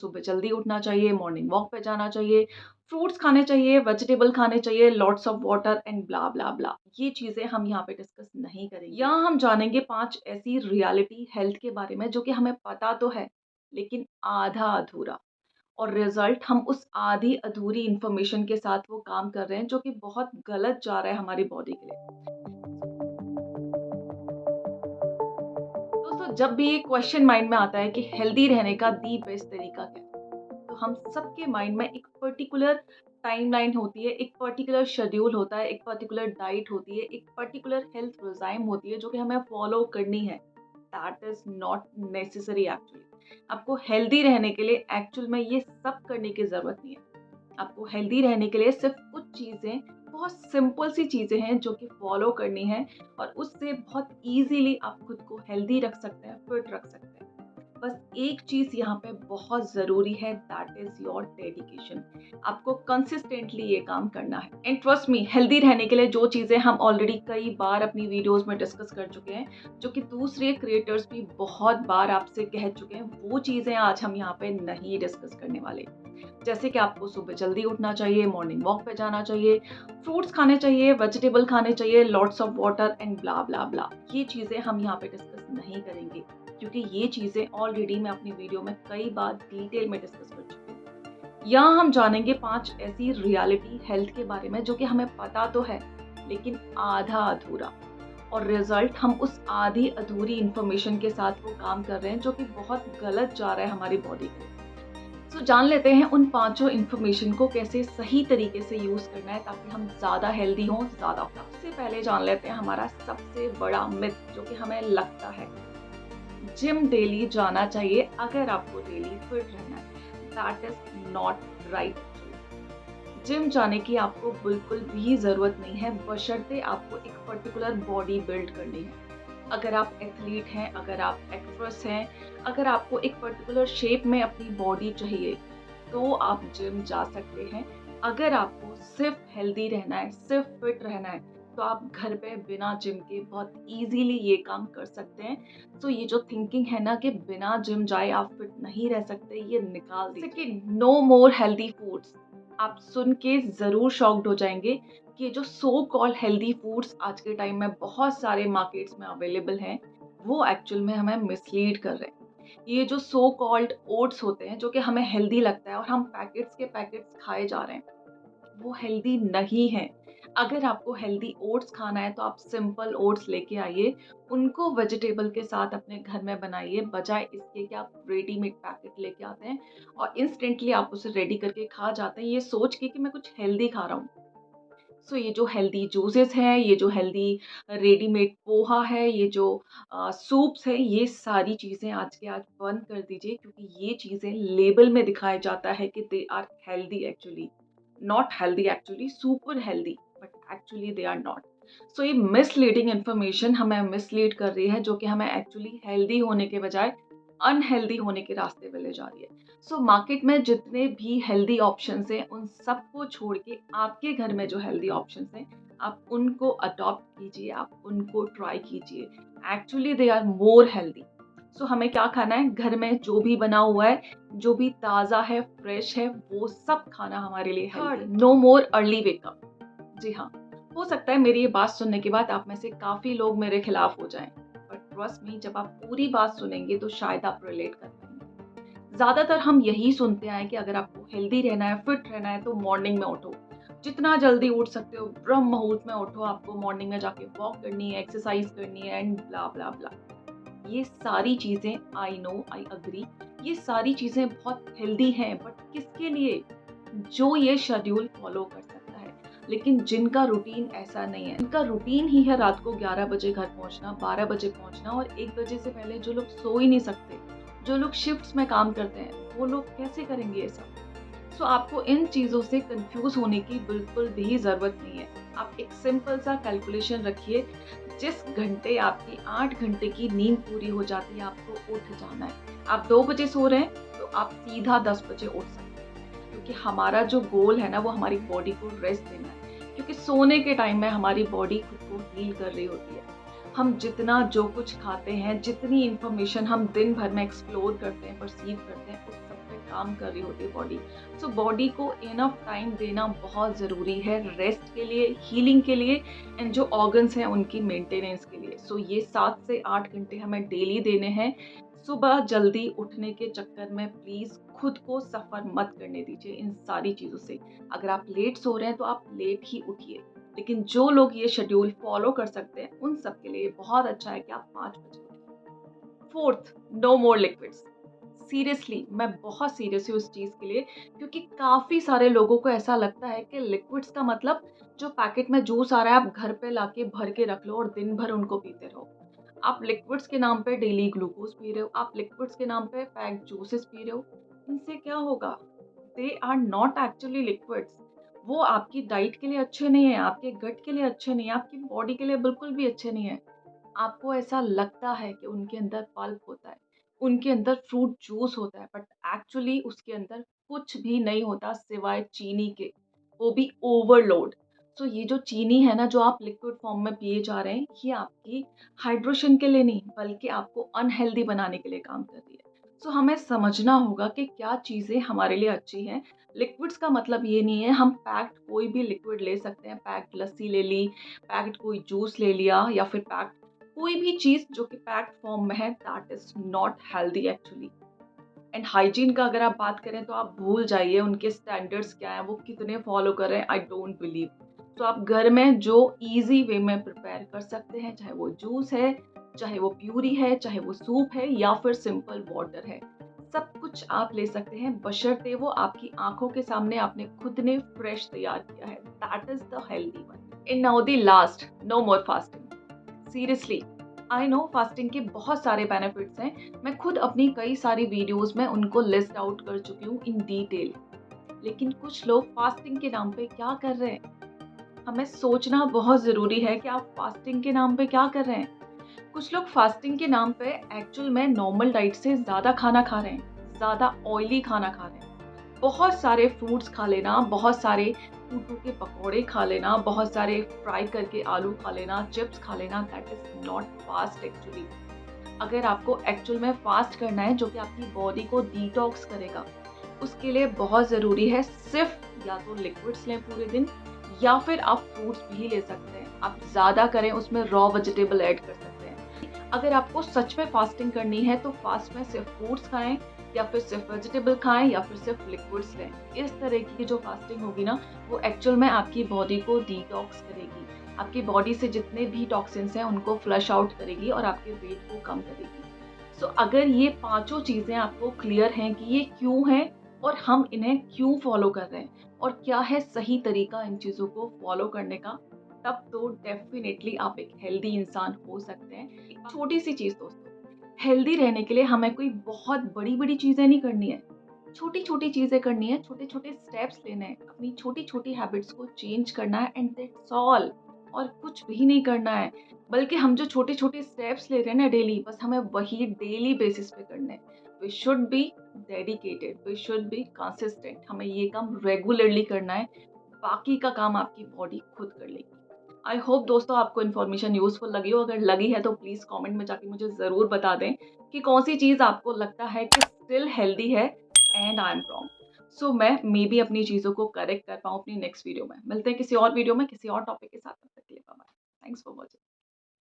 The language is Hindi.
सुबह जल्दी उठना चाहिए, मॉर्निंग वॉक पे जाना चाहिए, फ्रूट्स खाने चाहिए, वेजिटेबल खाने चाहिए, lots of water and blah blah blah. ये चीज़ें हम यहाँ पे डिस्कस नहीं करेंगे। यहाँ हम जानेंगे 5 ऐसी रियलिटी हेल्थ के बारे में जो कि हमें पता तो है, लेकिन आधा अधूरा, और रिजल्ट हम उस आधी अधूरी इन्फॉर्मेशन के साथ वो काम कर रहे हैं जो कि बहुत गलत जा रहा है हमारी बॉडी के लिए। दोस्तों, जब भी ये क्वेश्चन माइंड में आता है कि हेल्दी रहने का दी बेस्ट तरीका क्या है, तो हम सबके माइंड में एक पर्टिकुलर टाइमलाइन होती है, एक पर्टिकुलर शेड्यूल होता है, एक पर्टिकुलर डाइट होती है, एक पर्टिकुलर हेल्थ रिजाइम होती है जो कि हमें फॉलो करनी है। That is not necessary actually. आपको हेल्दी रहने के लिए एक्चुअल में ये सब करने की जरूरत नहीं है। आपको हेल्दी रहने के लिए सिर्फ कुछ चीज़ें, बहुत सिंपल सी चीज़ें हैं जो कि फॉलो करनी है, और उससे बहुत ईज़िली आप खुद को हेल्दी रख सकते हैं, फिट रख सकते हैं। बस एक चीज़ यहाँ पे बहुत ज़रूरी है, दैट इज़ योर डेडिकेशन। आपको कंसिस्टेंटली ये काम करना है। एंड ट्रस्ट मी, हेल्दी रहने के लिए जो चीज़ें हम ऑलरेडी कई बार अपनी वीडियोज़ में डिस्कस कर चुके हैं, जो कि दूसरे क्रिएटर्स भी बहुत बार आपसे कह चुके हैं, वो चीज़ें आज हम यहाँ पे नहीं डिस्कस करने वाले। जैसे कि आपको सुबह जल्दी उठना चाहिए, मॉर्निंग वॉक पे जाना चाहिए, फ्रूट्स खाने चाहिए, वेजिटेबल खाने चाहिए, lots of water and blah blah blah. ये चीज़ें हम यहाँ पे डिस्कस नहीं करेंगे, क्योंकि ये चीज़ें ऑलरेडी मैं अपनी वीडियो में कई बार डिटेल में डिस्कस कर चुकी हूँ। यहाँ हम जानेंगे 5 ऐसी रियलिटी हेल्थ के बारे में जो कि हमें पता तो है, लेकिन आधा अधूरा, और रिजल्ट हम उस आधी अधूरी इन्फॉर्मेशन के साथ वो काम कर रहे हैं जो कि बहुत गलत जा रहा है हमारी बॉडी के लिए। तो जान लेते हैं उन पांचों इन्फॉर्मेशन को कैसे सही तरीके से यूज करना है ताकि हम ज्यादा हेल्दी हों, ज्यादा। सबसे पहले जान लेते हैं हमारा सबसे बड़ा मिथ जो कि हमें लगता है, जिम डेली जाना चाहिए अगर आपको डेली फिट रहना है। That is not right. Gym जाने की आपको बिल्कुल भी जरूरत नहीं है, बशर्ते आपको एक पर्टिकुलर बॉडी बिल्ड करनी है। अगर आप एथलीट हैं, अगर आप एक्ट्रेस हैं, अगर आपको एक पर्टिकुलर शेप में अपनी बॉडी चाहिए, तो आप जिम जा सकते हैं। अगर आपको सिर्फ हेल्दी रहना है, सिर्फ फिट रहना है, तो आप घर पे बिना जिम के बहुत इजीली ये काम कर सकते हैं। तो ये जो थिंकिंग है ना कि बिना जिम जाए आप फिट नहीं रह सकते, ये निकाल दीजिए। Second, no more healthy foods. आप सुन के जरूर शॉक्ड हो जाएंगे कि जो सो कॉल्ड हेल्दी फूड्स आज के टाइम में बहुत सारे मार्केट्स में अवेलेबल हैं, वो एक्चुअल में हमें मिसलीड कर रहे हैं। ये जो सो कॉल्ड ओट्स होते हैं जो कि हमें हेल्दी लगता है और हम पैकेट्स के पैकेट्स खाए जा रहे हैं, वो हेल्दी नहीं है। अगर आपको हेल्दी ओट्स खाना है तो आप सिंपल ओट्स लेके आइए, उनको वेजिटेबल के साथ अपने घर में बनाइए, बजाय इसके कि आप रेडीमेड पैकेट लेके आते हैं और इंस्टेंटली आप उसे रेडी करके खा जाते हैं ये सोच के कि मैं कुछ हेल्दी खा रहा हूँ। सो ये जो हेल्दी जूसेस हैं, ये जो हेल्दी रेडीमेड पोहा है, ये जो सूप्स है, ये सारी चीज़ें आज के आज बंद कर दीजिए, क्योंकि ये चीज़ें लेबल में दिखाया जाता है कि they are healthy actually, not healthy actually, super healthy, but actually they are not. So ये मिसलीडिंग इन्फॉर्मेशन हमें मिसलीड कर रही है, जो कि हमें एक्चुअली हेल्दी होने के बजाय अनहेल्दी होने के रास्ते पे ले जा रही है। सो मार्केट में जितने भी हेल्दी ऑप्शंस हैं, उन सबको छोड़ के आपके घर में जो हेल्दी ऑप्शंस हैं, आप उनको अडॉप्ट कीजिए, आप उनको ट्राई कीजिए। Actually they are more healthy. So हमें क्या खाना है, घर में जो भी बना हुआ है, जो भी ताज़ा है, फ्रेश है, वो सब खाना हमारे लिए हेल्दी। नो मोर अर्ली वेकअप। जी हाँ, हो सकता है मेरी ये बात सुनने के बाद आप में से काफ़ी लोग मेरे खिलाफ हो जाएं, बट ट्रस्ट मी, जब आप पूरी बात सुनेंगे तो शायद आप रिलेट कर पाएंगे। ज्यादातर हम यही सुनते आए कि अगर आपको हेल्दी रहना है, फिट रहना है, तो मॉर्निंग में उठो, जितना जल्दी उठ सकते हो ब्रह्म मुहूर्त में उठो, आपको मॉर्निंग में जाके वॉक करनी है, एक्सरसाइज करनी है एंड ब्ला ब्ला ब्ला। ये सारी चीजें, आई नो, आई अग्री, ये सारी चीजें बहुत हेल्दी हैं, बट किसके लिए? जो ये शेड्यूल फॉलो कर सकता है। लेकिन जिनका रूटीन ऐसा नहीं है, इनका रूटीन ही है रात को 11 बजे घर पहुंचना, 12 बजे पहुंचना, और 1 बजे से पहले जो लोग सो ही नहीं सकते, जो लोग शिफ्ट्स में काम करते हैं, वो लोग कैसे करेंगे ये सब? सो आपको इन चीज़ों से कंफ्यूज होने की बिल्कुल भी ज़रूरत नहीं है। आप एक सिंपल सा कैलकुलेशन रखिए, जिस घंटे आपकी 8 घंटे की नींद पूरी हो जाती है, आपको उठ जाना है। आप 2 बजे सो रहे हैं तो आप सीधा 10 बजे उठ सकते हैं, क्योंकि हमारा जो गोल है ना, वो हमारी बॉडी को रेस्ट देना है, क्योंकि सोने के टाइम में हमारी बॉडी खुद को हील कर रही होती है। हम जितना जो कुछ खाते हैं, जितनी इन्फॉर्मेशन हम दिन भर में एक्सप्लोर करते हैं, परसीव करते हैं, उस सब पे काम कर रही होती है बॉडी। सो बॉडी को इनफ टाइम देना बहुत ज़रूरी है रेस्ट के लिए, हीलिंग के लिए एंड जो ऑर्गन्स हैं उनकी मेंटेनेंस के लिए। सो ये 7 से 8 घंटे हमें डेली देने हैं। सुबह जल्दी उठने के चक्कर में प्लीज़ खुद को सफ़र मत करने दीजिए इन सारी चीज़ों से। अगर आप लेट सो रहे हैं तो आप लेट ही उठिए। लेकिन जो लोग ये शेड्यूल फॉलो कर सकते हैं उन सब के लिए बहुत अच्छा है कि आप 5 बजे उठें। फोर्थ, नो मोर लिक्विड्स। सीरियसली मैं बहुत सीरियस हूँ उस चीज़ के लिए, क्योंकि काफ़ी सारे लोगों को ऐसा लगता है कि लिक्विड्स का मतलब जो पैकेट में जूस आ रहा है आप घर पे लाके भर के रख लो और दिन भर उनको पीते रहो। आप लिक्विड्स के नाम पे डेली ग्लूकोज पी रहे हो, आप लिक्विड्स के नाम पे पैक्ड जूसेस पी रहे हो। इनसे क्या होगा? They are not actually liquids. वो आपकी डाइट के लिए अच्छे नहीं है, आपके गट के लिए अच्छे नहीं है, आपकी बॉडी के लिए बिल्कुल भी अच्छे नहीं है। आपको ऐसा लगता है कि उनके अंदर पल्प होता है, उनके अंदर फ्रूट जूस होता है, बट एक्चुअली उसके अंदर कुछ भी नहीं होता सिवाय चीनी के, वो भी ओवरलोड। सो ये जो चीनी है ना जो आप लिक्विड फॉर्म में पिए जा रहे हैं, ये आपकी हाइड्रेशन के लिए नहीं बल्कि आपको अनहेल्दी बनाने के लिए काम कर रही है। सो हमें समझना होगा कि क्या चीज़ें हमारे लिए अच्छी हैं। लिक्विड्स का मतलब ये नहीं है हम पैक्ड कोई भी लिक्विड ले सकते हैं, पैक्ड लस्सी ले ली, पैक्ड कोई जूस ले लिया या फिर पैक्ड कोई भी चीज़ जो कि पैक्ड फॉर्म में है, that is not healthy actually. And hygiene का अगर आप बात करें तो आप भूल जाइए उनके स्टैंडर्ड्स क्या हैं, वो कितने फॉलो कर रहे हैं, आई डोंट बिलीव। तो आप घर में जो ईज़ी वे में प्रिपेयर कर सकते हैं, चाहे वो जूस है, चाहे वो प्यूरी है, चाहे वो सूप है या फिर सिंपल वाटर है, सब कुछ आप ले सकते हैं बशर्ते वो आपकी आँखों के सामने आपने खुद ने फ्रेश तैयार किया है। That is the healthy one. And now the last, no more fasting. Seriously I know fasting के बहुत सारे बेनिफिट्स हैं। मैं खुद अपनी कई सारी वीडियोस में उनको लिस्ट आउट कर चुकी हूँ इन डिटेल। लेकिन कुछ लोग फास्टिंग के नाम पे क्या कर रहे हैं? हमें सोचना बहुत ज़रूरी है कि आप फास्टिंग के नाम पे क्या कर रहे हैं। कुछ लोग फास्टिंग के नाम पे एक्चुअल में नॉर्मल डाइट से ज़्यादा खाना खा रहे हैं, ज़्यादा ऑयली खाना खा रहे हैं। बहुत सारे फ्रूट्स खा लेना, बहुत सारे टूटू के पकौड़े खा लेना, बहुत सारे फ्राई करके आलू खा लेना, चिप्स खा लेना, that is not fast actually. अगर आपको एक्चुअल में फास्ट करना है जो कि आपकी बॉडी को डिटॉक्स करेगा, उसके लिए बहुत ज़रूरी है सिर्फ या तो लिक्विड्स लें पूरे दिन या फिर आप फ्रूट्स भी ले सकते हैं। आप ज़्यादा करें उसमें रॉ वेजिटेबल ऐड कर सकते हैं। अगर आपको सच में फास्टिंग करनी है तो फास्ट में सिर्फ फ्रूट्स खाएं या फिर सिर्फ वेजिटेबल खाएं या फिर सिर्फ लिक्विड्स लें। इस तरह की जो फास्टिंग होगी ना वो एक्चुअल में आपकी बॉडी को डिटॉक्स करेगी, आपकी बॉडी से जितने भी टॉक्सिन्स हैं उनको फ्लश आउट करेगी और आपके वेट को कम करेगी। सो अगर ये पांचों चीज़ें आपको क्लियर हैं कि ये क्यों हैं और हम इन्हें क्यों फॉलो कर रहे हैं और क्या है सही तरीका इन चीज़ों को फॉलो करने का, तब तो डेफिनेटली आप एक हेल्दी इंसान हो सकते हैं। एक छोटी सी चीज़ दोस्तों, हेल्दी रहने के लिए हमें कोई बहुत बड़ी-बड़ी चीज़ें नहीं करनी है। छोटी-छोटी चीज़ें करनी है, छोटे-छोटे स्टेप्स लेने हैं, अपनी छोटी-छोटी हैबिट्स को चेंज करना है एंड दैट्स ऑल। और कुछ भी नहीं करना है। बल्कि हम जो छोटे-छोटे स्टेप्स ले रहे हैं ना डेली, बस हमें वही डेली बेसिस पे करने हैं। We should be dedicated, we should be consistent. हमें ये काम रेगुलरली करना है, बाकी का काम आपकी बॉडी खुद कर लेगी। आई होप दोस्तों आपको इन्फॉर्मेशन यूज़फुल लगी हो। अगर लगी है तो प्लीज़ कमेंट में जाके मुझे ज़रूर बता दें कि कौन-सी चीज़ आपको लगता है कि स्टिल हेल्दी है एंड आई एम रॉन्ग। सो मैं मे बी अपनी चीज़ों को करेक्ट कर पाऊँ अपनी नेक्स्ट वीडियो में। मिलते हैं किसी और वीडियो में किसी और टॉपिक के साथ। तब तक के लिए bye bye. Thanks for watching.